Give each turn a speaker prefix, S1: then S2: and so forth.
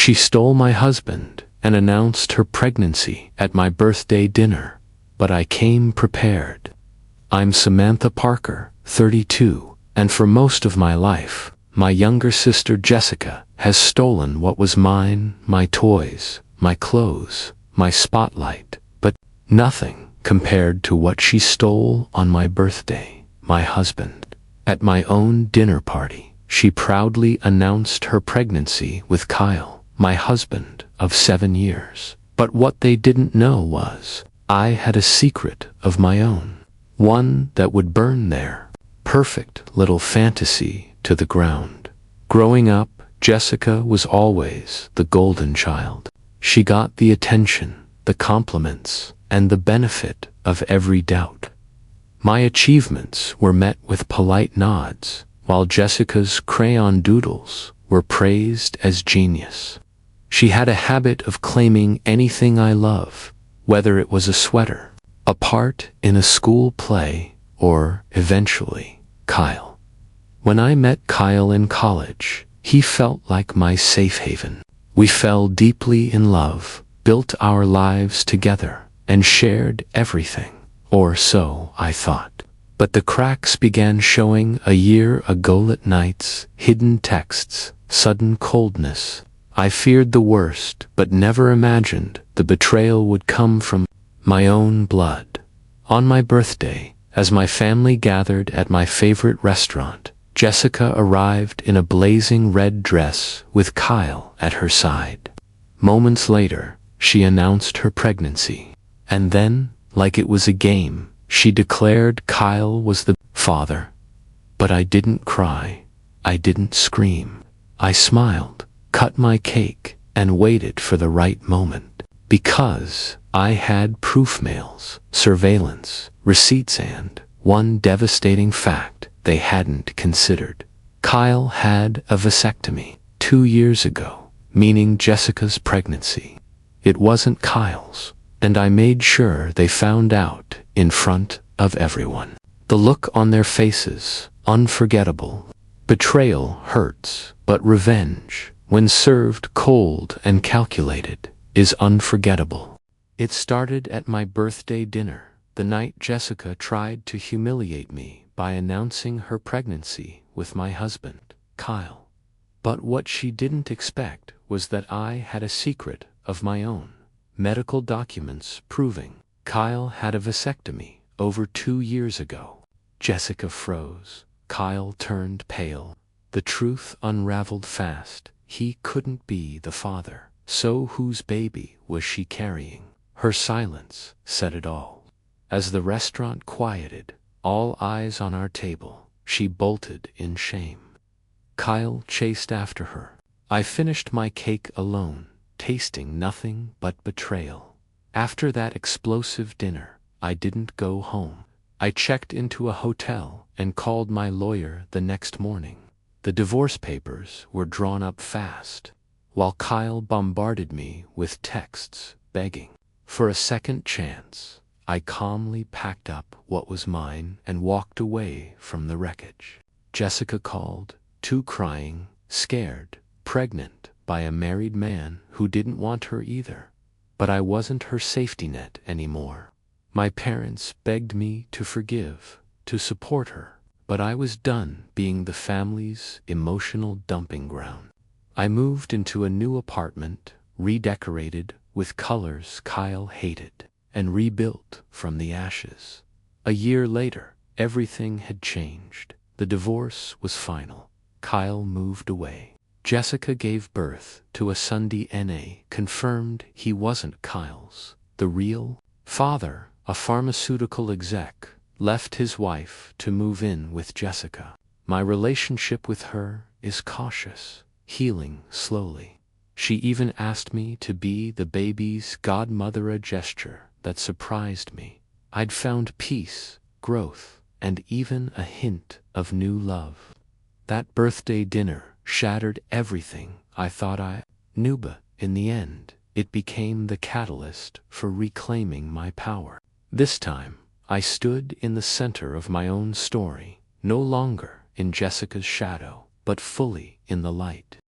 S1: She stole my husband and announced her pregnancy at my birthday dinner, but I came prepared. I'm Samantha Parker, 32, and for most of my life, my younger sister Jessica has stolen what was mine, my toys, my clothes, my spotlight, but nothing compared to what she stole on my birthday, my husband. At my own dinner party, she proudly announced her pregnancy with Kyle, my husband of 7 years. But what they didn't know was, I had a secret of my own, one that would burn their perfect little fantasy to the ground. Growing up, Jessica was always the golden child. She got the attention, the compliments, and the benefit of every doubt. My achievements were met with polite nods, while Jessica's crayon doodles were praised as genius. She had a habit of claiming anything I love, whether it was a sweater, a part in a school play, or, eventually, Kyle. When I met Kyle in college, he felt like my safe haven. We fell deeply in love, built our lives together, and shared everything, or so I thought. But the cracks began showing a year ago. Late nights, hidden texts, sudden coldness. I feared the worst, but never imagined the betrayal would come from my own blood. On my birthday, as my family gathered at my favorite restaurant, Jessica arrived in a blazing red dress with Kyle at her side. Moments later, she announced her pregnancy. And then, like it was a game, she declared Kyle was the father. But I didn't cry. I didn't scream. I smiled, cut my cake, and waited for the right moment. Because I had proof mails, surveillance, receipts, and one devastating fact they hadn't considered. Kyle had a vasectomy 2 years ago, meaning Jessica's pregnancy. It wasn't Kyle's, and I made sure they found out in front of everyone. The look on their faces, unforgettable. Betrayal hurts, but revenge, when served cold and calculated, is unforgettable. It started at my birthday dinner, the night Jessica tried to humiliate me by announcing her pregnancy with my husband, Kyle. But what she didn't expect was that I had a secret of my own. Medical documents proving Kyle had a vasectomy over 2 years ago. Jessica froze. Kyle turned pale. The truth unraveled fast. He couldn't be the father. So whose baby was she carrying? Her silence said it all. As the restaurant quieted, all eyes on our table, she bolted in shame. Kyle chased after her. I finished my cake alone, tasting nothing but betrayal. After that explosive dinner, I didn't go home. I checked into a hotel and called my lawyer the next morning. The divorce papers were drawn up fast, while Kyle bombarded me with texts begging for a second chance. I calmly packed up what was mine and walked away from the wreckage. Jessica called, too crying, scared, pregnant by a married man who didn't want her either. But I wasn't her safety net anymore. My parents begged me to forgive, to support her, but I was done being the family's emotional dumping ground. I moved into a new apartment, redecorated with colors Kyle hated, and rebuilt from the ashes. A year later, everything had changed. The divorce was final. Kyle moved away. Jessica gave birth to a son. DNA confirmed he wasn't Kyle's. The real father, a pharmaceutical exec, left his wife to move in with Jessica. My relationship with her is cautious, healing slowly. She even asked me to be the baby's godmother, a gesture that surprised me. I'd found peace, growth, and even a hint of new love. That birthday dinner shattered everything I thought I knew, but in the end, it became the catalyst for reclaiming my power. This time, I stood in the center of my own story, no longer in Jessica's shadow, but fully in the light.